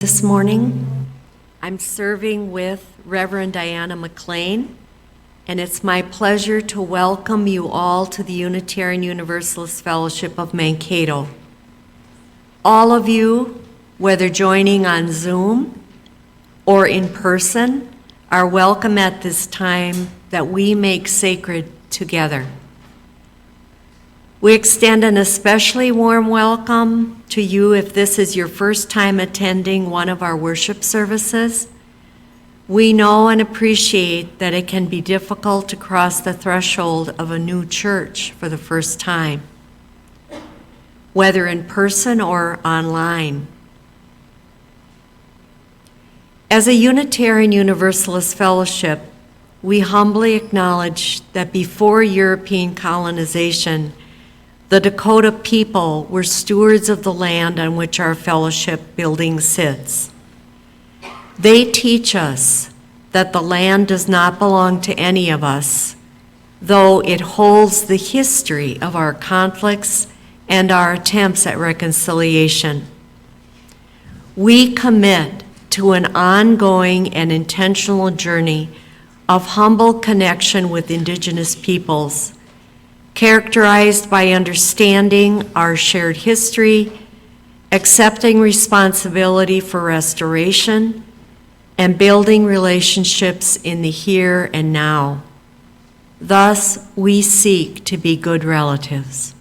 This morning, I'm serving with Reverend Diana McLean, and it's my pleasure to welcome you all to the Unitarian Universalist Fellowship of Mankato. All of you, whether joining on Zoom or in person, are welcome at this time that we make sacred together. We extend an especially warm welcome to you if this is your first time attending one of our worship services. We know and appreciate that it can be difficult to cross the threshold of a new church for the first time, whether in person or online. As a Unitarian Universalist Fellowship, we humbly acknowledge that before European colonization, the Dakota people were stewards of the land on which our fellowship building sits. They teach us that the land does not belong to any of us, though it holds the history of our conflicts and our attempts at reconciliation. We commit to an ongoing and intentional journey of humble connection with Indigenous peoples, characterized by understanding our shared history, accepting responsibility for restoration, and building relationships in the here and now. Thus, we seek to be good relatives.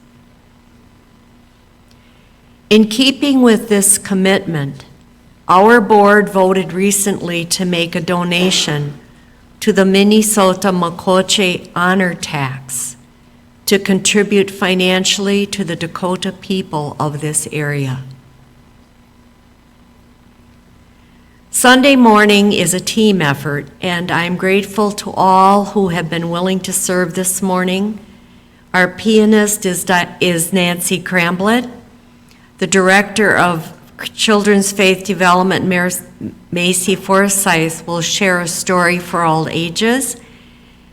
In keeping with this commitment, our board voted recently to make a donation to the Minnesota Makoche Honor Tax to contribute financially to the Dakota people of this area. Sunday morning is a team effort, and I'm grateful to all who have been willing to serve this morning. Our pianist is Nancy Cramblett. The director of Children's Faith Development, Macy Forsyth, will share a story for all ages.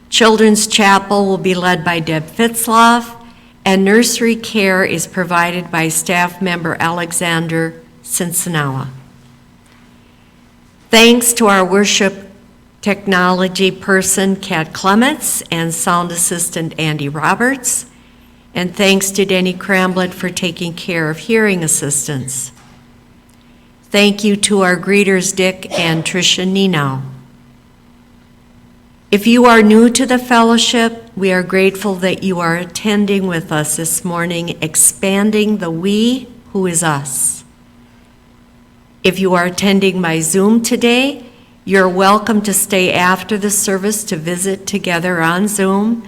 Children's Chapel will be led by Deb Fitzloff, and nursery care is provided by staff member Alexander Cincinnati. Thanks to our worship technology person, Kat Clements, and sound assistant, Andy Roberts, and thanks to Denny Cramblett for taking care of hearing assistance. Thank you to our greeters, Dick and Tricia Nino. If you are new to the fellowship, we are grateful that you are attending with us this morning, expanding the we who is us. If you are attending by Zoom today, you're welcome to stay after the service to visit together on Zoom.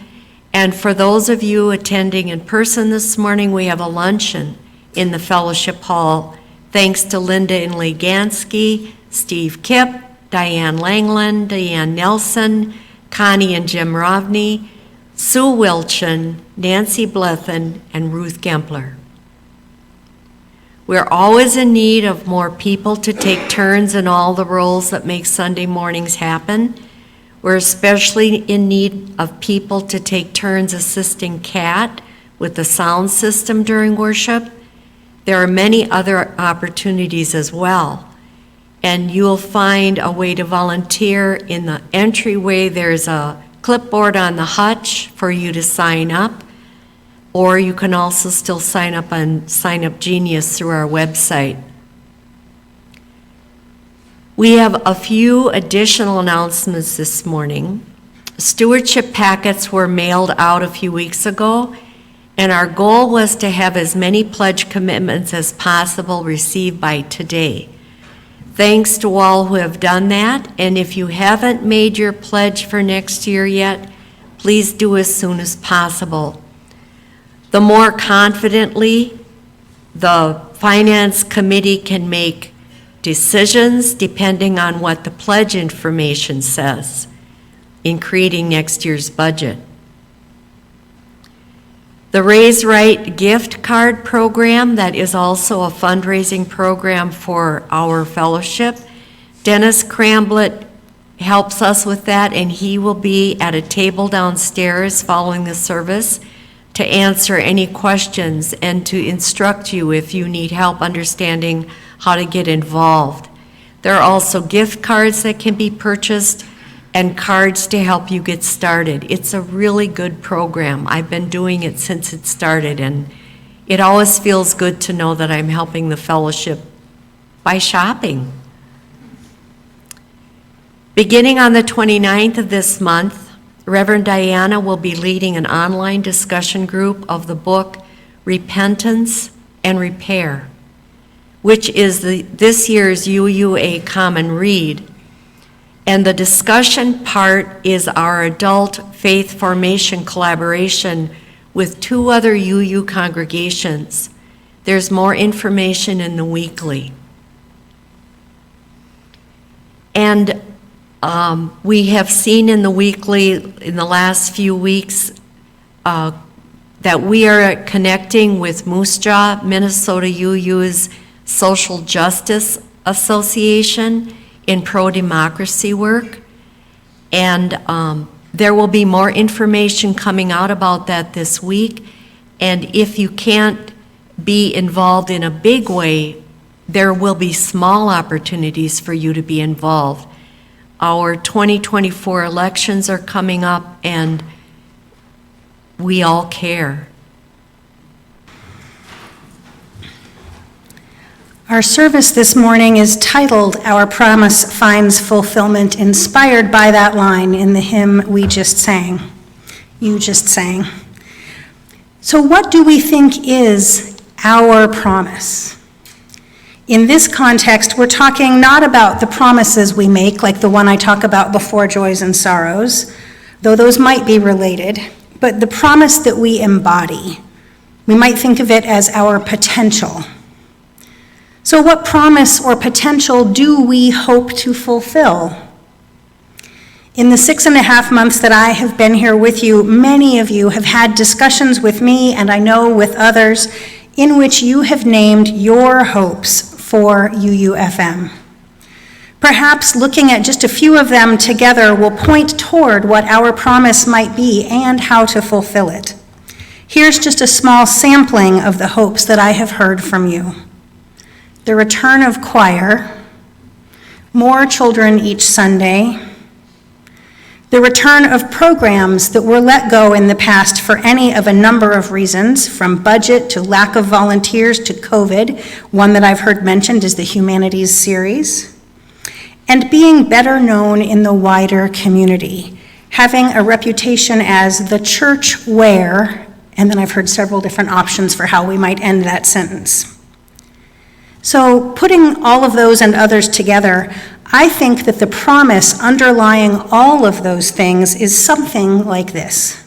And for those of you attending in person this morning, we have a luncheon in the fellowship hall. Thanks to Linda and Lee Gansky, Steve Kipp, Diane Langland, Diane Nelson, Connie and Jim Rovney, Sue Wilchin, Nancy Blethen, and Ruth Gempler. We're always in need of more people to take turns in all the roles that make Sunday mornings happen. We're especially in need of people to take turns assisting Kat with the sound system during worship. There are many other opportunities as well. And you'll find a way to volunteer in the entryway. There's a clipboard on the hutch for you to sign up, or you can also still sign up on Sign Up Genius through our website. We have a few additional announcements this morning. Stewardship packets were mailed out a few weeks ago, and our goal was to have as many pledge commitments as possible received by today. Thanks to all who have done that, and if you haven't made your pledge for next year yet, please do as soon as possible. The more confidently the Finance Committee can make decisions depending on what the pledge information says in creating next year's budget. The Raise Right gift card program, that is also a fundraising program for our fellowship. Dennis Cramblett helps us with that, and he will be at a table downstairs following the service to answer any questions and to instruct you if you need help understanding how to get involved. There are also gift cards that can be purchased and cards to help you get started. It's a really good program. I've been doing it since it started, and it always feels good to know that I'm helping the fellowship by shopping. Beginning on the 29th of this month, Reverend Diana will be leading an online discussion group of the book Repentance and Repair, which is this year's UUA Common Read. And the discussion part is our adult faith formation collaboration with 2 other UU congregations. There's more information in the weekly. And we have seen in the weekly in the last few weeks that we are connecting with Moose Jaw, Minnesota UU's Social Justice Association in pro-democracy work. And there will be more information coming out about that this week. And if you can't be involved in a big way, there will be small opportunities for you to be involved. Our 2024 elections are coming up, and we all care. Our service this morning is titled Our Promise Finds Fulfillment, inspired by that line in the hymn we just sang. You just sang. So what do we think is our promise? In this context, we're talking not about the promises we make, like the one I talk about before joys and sorrows, though those might be related, but the promise that we embody. We might think of it as our potential. So what promise or potential do we hope to fulfill? In the 6.5 months that I have been here with you, many of you have had discussions with me, and I know with others, in which you have named your hopes for UUFM. Perhaps looking at just a few of them together will point toward what our promise might be and how to fulfill it. Here's just a small sampling of the hopes that I have heard from you. The return of choir, more children each Sunday, the return of programs that were let go in the past for any of a number of reasons, from budget to lack of volunteers to COVID. One that I've heard mentioned is the Humanities series. And being better known in the wider community, having a reputation as the church where, and then I've heard several different options for how we might end that sentence. So putting all of those and others together, I think that the promise underlying all of those things is something like this.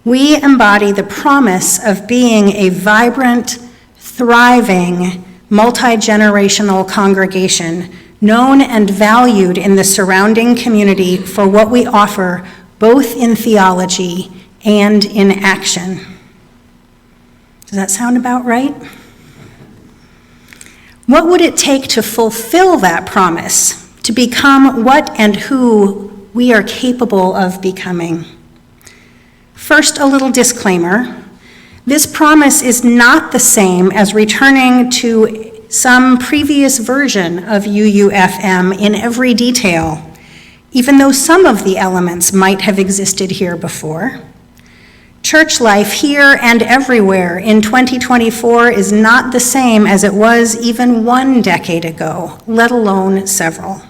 We embody the promise of being a vibrant, thriving, multi-generational congregation, known and valued in the surrounding community for what we offer, both in theology and in action. Does that sound about right? What would it take to fulfill that promise, to become what and who we are capable of becoming? First, a little disclaimer. This promise is not the same as returning to some previous version of UUFM in every detail, even though some of the elements might have existed here before. Church life here and everywhere in 2024 is not the same as it was even 1 decade ago, let alone several.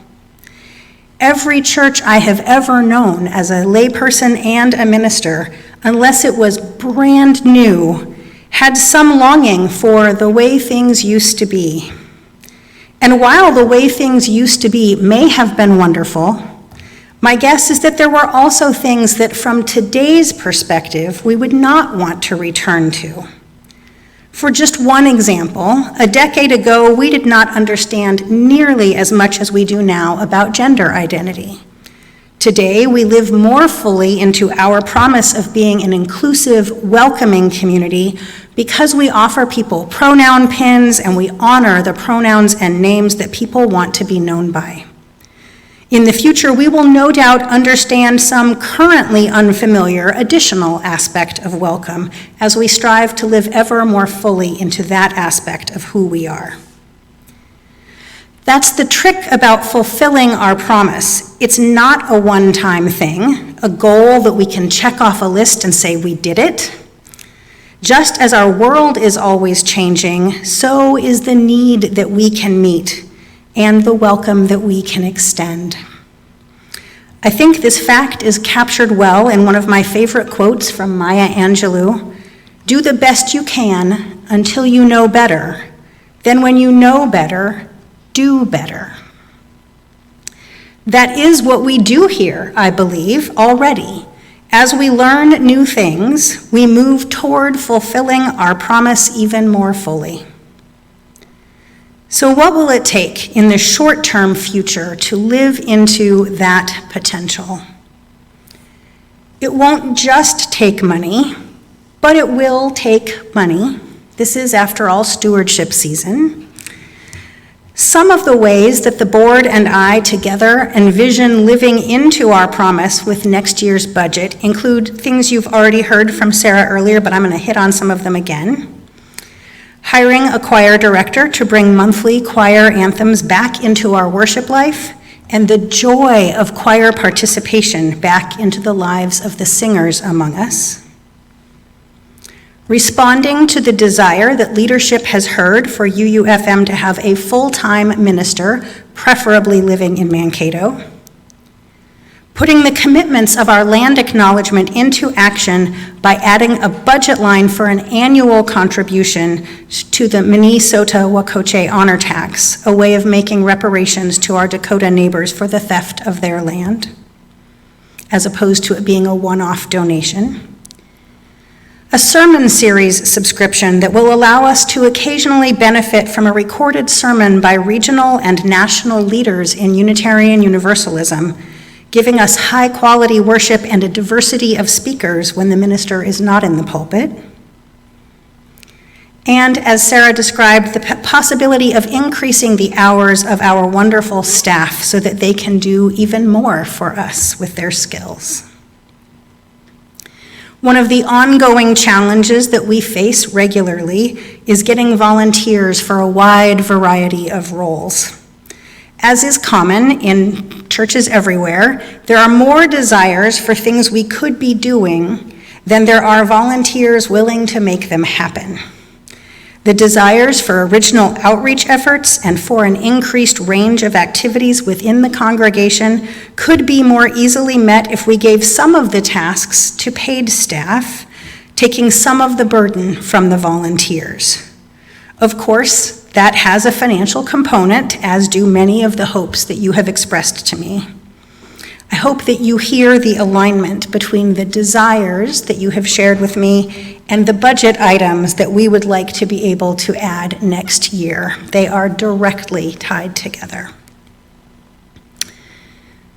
Every church I have ever known as a layperson and a minister, unless it was brand new, had some longing for the way things used to be. And while the way things used to be may have been wonderful, my guess is that there were also things that from today's perspective we would not want to return to. For just one example, a decade ago we did not understand nearly as much as we do now about gender identity. Today we live more fully into our promise of being an inclusive, welcoming community because we offer people pronoun pins and we honor the pronouns and names that people want to be known by. In the future, we will no doubt understand some currently unfamiliar additional aspect of welcome as we strive to live ever more fully into that aspect of who we are. That's the trick about fulfilling our promise. It's not a one-time thing, a goal that we can check off a list and say we did it. Just as our world is always changing, so is the need that we can meet and the welcome that we can extend. I think this fact is captured well in one of my favorite quotes from Maya Angelou: "Do the best you can until you know better. Then when you know better, do better." That is what we do here, I believe, already. As we learn new things, we move toward fulfilling our promise even more fully. So what will it take in the short-term future to live into that potential? It won't just take money, but it will take money. This is, after all, stewardship season. Some of the ways that the board and I together envision living into our promise with next year's budget include things you've already heard from Sarah earlier, but I'm going to hit on some of them again. Hiring a choir director to bring monthly choir anthems back into our worship life, and the joy of choir participation back into the lives of the singers among us. Responding to the desire that leadership has heard for UUFM to have a full-time minister, preferably living in Mankato. Putting the commitments of our land acknowledgement into action by adding a budget line for an annual contribution to the Minnesota Wacoche Honor Tax, a way of making reparations to our Dakota neighbors for the theft of their land, as opposed to it being a one-off donation. A sermon series subscription that will allow us to occasionally benefit from a recorded sermon by regional and national leaders in Unitarian Universalism, giving us high-quality worship and a diversity of speakers when the minister is not in the pulpit. And as Sarah described, the possibility of increasing the hours of our wonderful staff so that they can do even more for us with their skills. One of the ongoing challenges that we face regularly is getting volunteers for a wide variety of roles. As is common in churches everywhere, there are more desires for things we could be doing than there are volunteers willing to make them happen. The desires for original outreach efforts and for an increased range of activities within the congregation could be more easily met if we gave some of the tasks to paid staff, taking some of the burden from the volunteers. Of course, that has a financial component, as do many of the hopes that you have expressed to me. I hope that you hear the alignment between the desires that you have shared with me and the budget items that we would like to be able to add next year. They are directly tied together.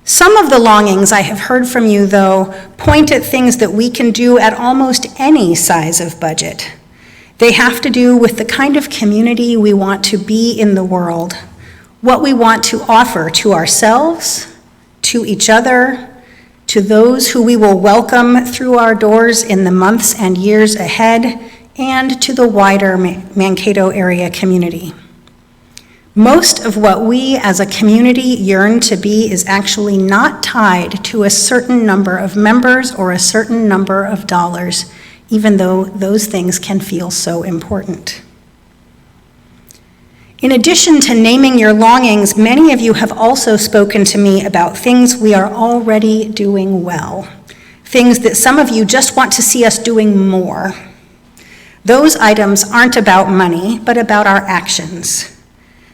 Some of the longings I have heard from you, though, point at things that we can do at almost any size of budget. They have to do with the kind of community we want to be in the world, what we want to offer to ourselves, to each other, to those who we will welcome through our doors in the months and years ahead, and to the wider Mankato area community. Most of what we as a community yearn to be is actually not tied to a certain number of members or a certain number of dollars, even though those things can feel so important. In addition to naming your longings, many of you have also spoken to me about things we are already doing well, things that some of you just want to see us doing more. Those items aren't about money, but about our actions.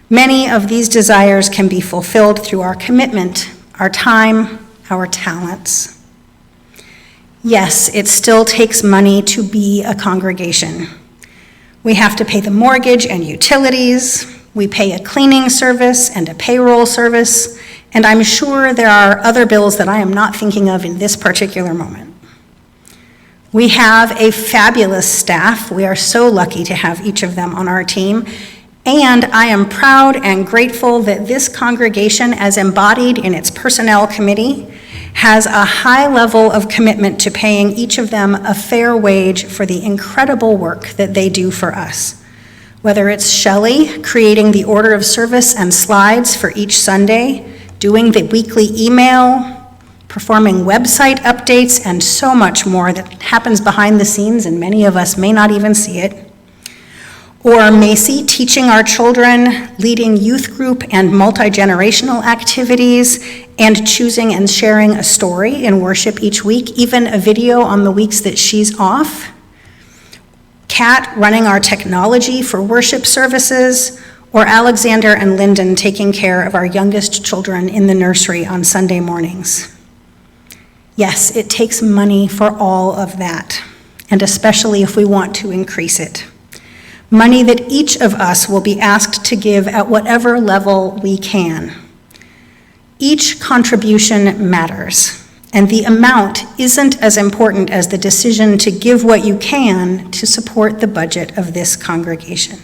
Many of these desires can be fulfilled through our commitment, our time, our talents. Yes, it still takes money to be a congregation. We have to pay the mortgage and utilities. We pay a cleaning service and a payroll service, and I'm sure there are other bills that I am not thinking of in this particular moment. We have a fabulous staff. We are so lucky to have each of them on our team, and I am proud and grateful that this congregation, as embodied in its personnel committee, has a high level of commitment to paying each of them a fair wage for the incredible work that they do for us. Whether it's Shelley creating the order of service and slides for each Sunday, doing the weekly email, performing website updates, and so much more that happens behind the scenes and many of us may not even see it. Or Macy teaching our children, leading youth group and multi-generational activities, and choosing and sharing a story in worship each week, even a video on the weeks that she's off. Kat running our technology for worship services, or Alexander and Lyndon taking care of our youngest children in the nursery on Sunday mornings. Yes, it takes money for all of that, and especially if we want to increase it. Money that each of us will be asked to give at whatever level we can. Each contribution matters, and the amount isn't as important as the decision to give what you can to support the budget of this congregation.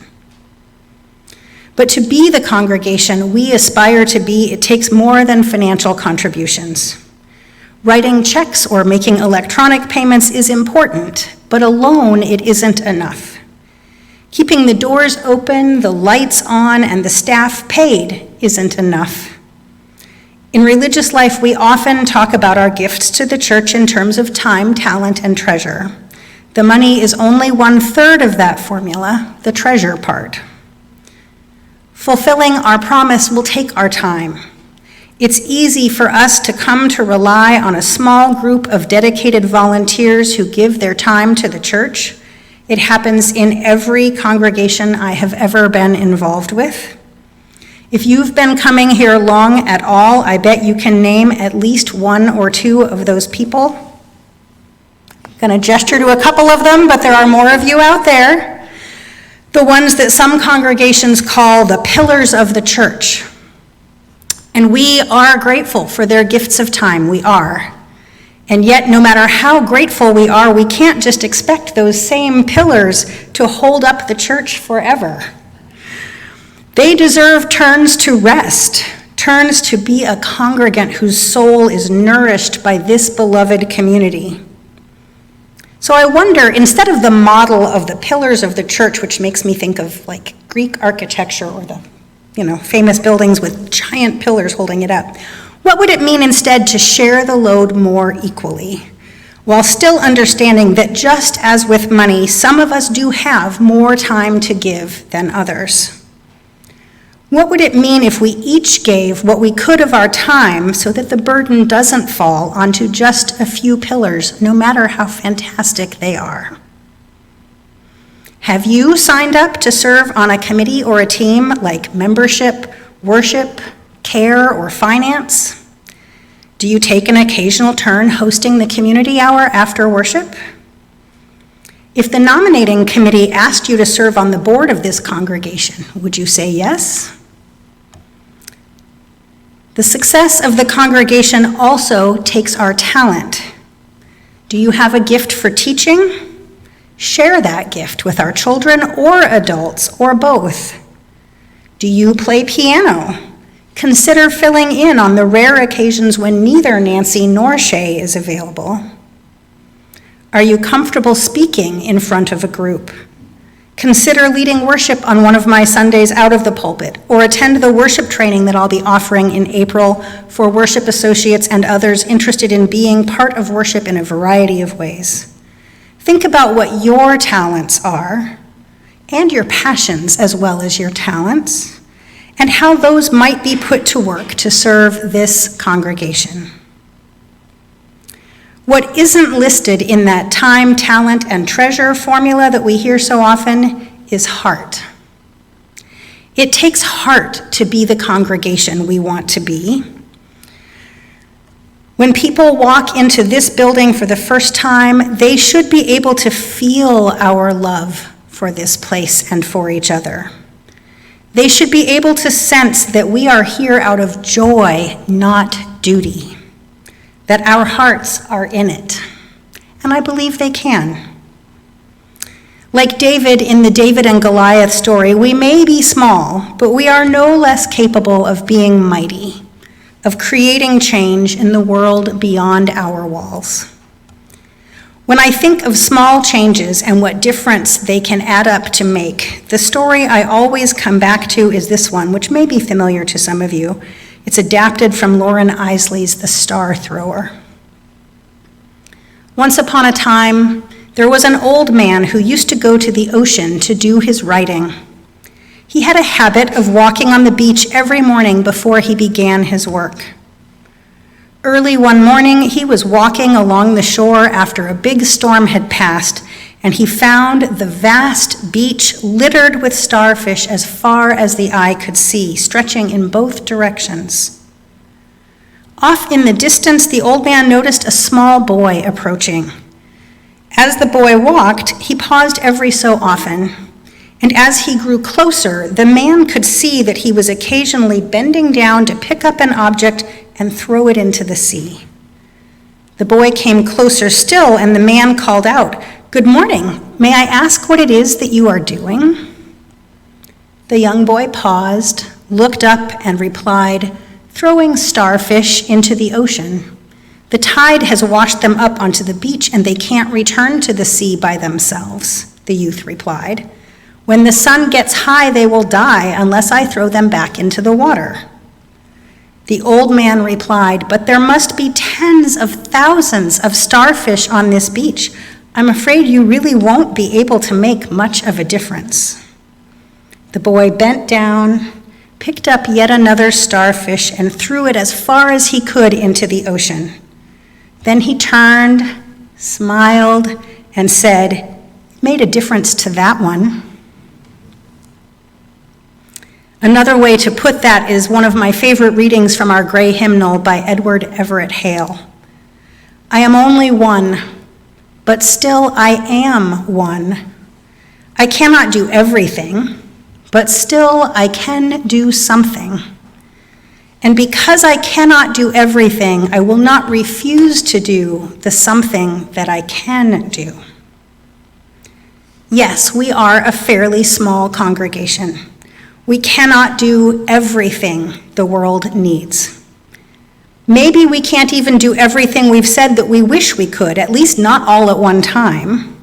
But to be the congregation we aspire to be, it takes more than financial contributions. Writing checks or making electronic payments is important, but alone it isn't enough. Keeping the doors open, the lights on, and the staff paid isn't enough. In religious life, we often talk about our gifts to the church in terms of time, talent, and treasure. The money is only 1/3 of that formula, the treasure part. Fulfilling our promise will take our time. It's easy for us to come to rely on a small group of dedicated volunteers who give their time to the church. It happens in every congregation I have ever been involved with. If you've been coming here long at all, I bet you can name at least one or two of those people. I'm going to gesture to a couple of them, but there are more of you out there. The ones that some congregations call the pillars of the church. And we are grateful for their gifts of time, we are. And yet, no matter how grateful we are, we can't just expect those same pillars to hold up the church forever. They deserve turns to rest, turns to be a congregant whose soul is nourished by this beloved community. So I wonder, instead of the model of the pillars of the church, which makes me think of like Greek architecture or the famous buildings with giant pillars holding it up, what would it mean instead to share the load more equally, while still understanding that just as with money, some of us do have more time to give than others? What would it mean if we each gave what we could of our time so that the burden doesn't fall onto just a few pillars, no matter how fantastic they are? Have you signed up to serve on a committee or a team like membership, worship, care, or finance? Do you take an occasional turn hosting the community hour after worship? If the nominating committee asked you to serve on the board of this congregation, would you say yes? The success of the congregation also takes our talent. Do you have a gift for teaching? Share that gift with our children or adults, or both. Do you play piano? Consider filling in on the rare occasions when neither Nancy nor Shay is available. Are you comfortable speaking in front of a group? Consider leading worship on one of my Sundays out of the pulpit, or attend the worship training that I'll be offering in April for worship associates and others interested in being part of worship in a variety of ways. Think about what your talents are, and your passions as well as your talents, and how those might be put to work to serve this congregation. What isn't listed in that time, talent, and treasure formula that we hear so often is heart. It takes heart to be the congregation we want to be. When people walk into this building for the first time, they should be able to feel our love for this place and for each other. They should be able to sense that we are here out of joy, not duty, that our hearts are in it. And I believe they can. Like David in the David and Goliath story, we may be small, but we are no less capable of being mighty, of creating change in the world beyond our walls. When I think of small changes and what difference they can add up to make, the story I always come back to is this one, which may be familiar to some of you. It's adapted from Lauren Isley's The Star Thrower. Once upon a time, there was an old man who used to go to the ocean to do his writing. He had a habit of walking on the beach every morning before he began his work. Early one morning, he was walking along the shore after a big storm had passed, and he found the vast beach littered with starfish as far as the eye could see, stretching in both directions. Off in the distance, the old man noticed a small boy approaching. As the boy walked, he paused every so often, and as he grew closer, the man could see that he was occasionally bending down to pick up an object and throw it into the sea. The boy came closer still, and the man called out, "Good morning. May I ask what it is that you are doing?" The young boy paused, looked up, and replied, "Throwing starfish into the ocean. The tide has washed them up onto the beach, and they can't return to the sea by themselves," the youth replied. "When the sun gets high, they will die unless I throw them back into the water." The old man replied, "But there must be tens of thousands of starfish on this beach. I'm afraid you really won't be able to make much of a difference." The boy bent down, picked up yet another starfish, and threw it as far as he could into the ocean. Then he turned, smiled, and said, "Made a difference to that one." Another way to put that is one of my favorite readings from our Gray Hymnal by Edward Everett Hale. "I am only one, but still I am one. I cannot do everything, but still I can do something. And because I cannot do everything, I will not refuse to do the something that I can do." Yes, we are a fairly small congregation. We cannot do everything the world needs. Maybe we can't even do everything we've said that we wish we could, at least not all at one time.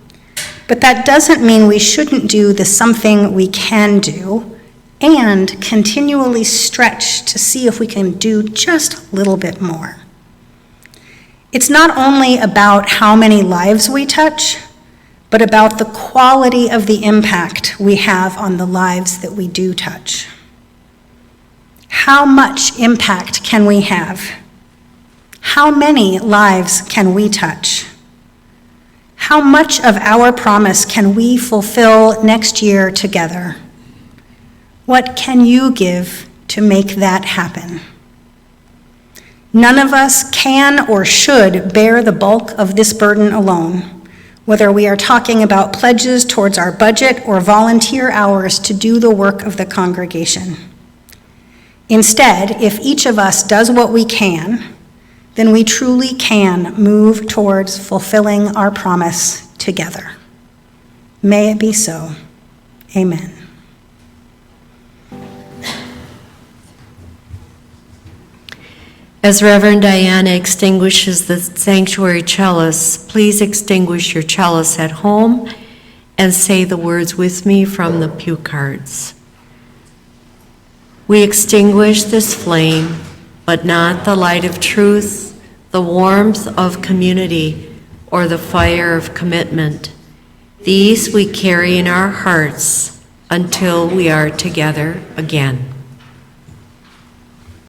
But that doesn't mean we shouldn't do the something we can do and continually stretch to see if we can do just a little bit more. It's not only about how many lives we touch, but about the quality of the impact we have on the lives that we do touch. How much impact can we have? How many lives can we touch? How much of our promise can we fulfill next year together? What can you give to make that happen? None of us can or should bear the bulk of this burden alone, whether we are talking about pledges towards our budget or volunteer hours to do the work of the congregation. Instead, if each of us does what we can, then we truly can move towards fulfilling our promise together. May it be so. Amen. As Reverend Diana extinguishes the sanctuary chalice, please extinguish your chalice at home and say the words with me from the pew cards. We extinguish this flame, but not the light of truth, the warmth of community, or the fire of commitment. These we carry in our hearts until we are together again.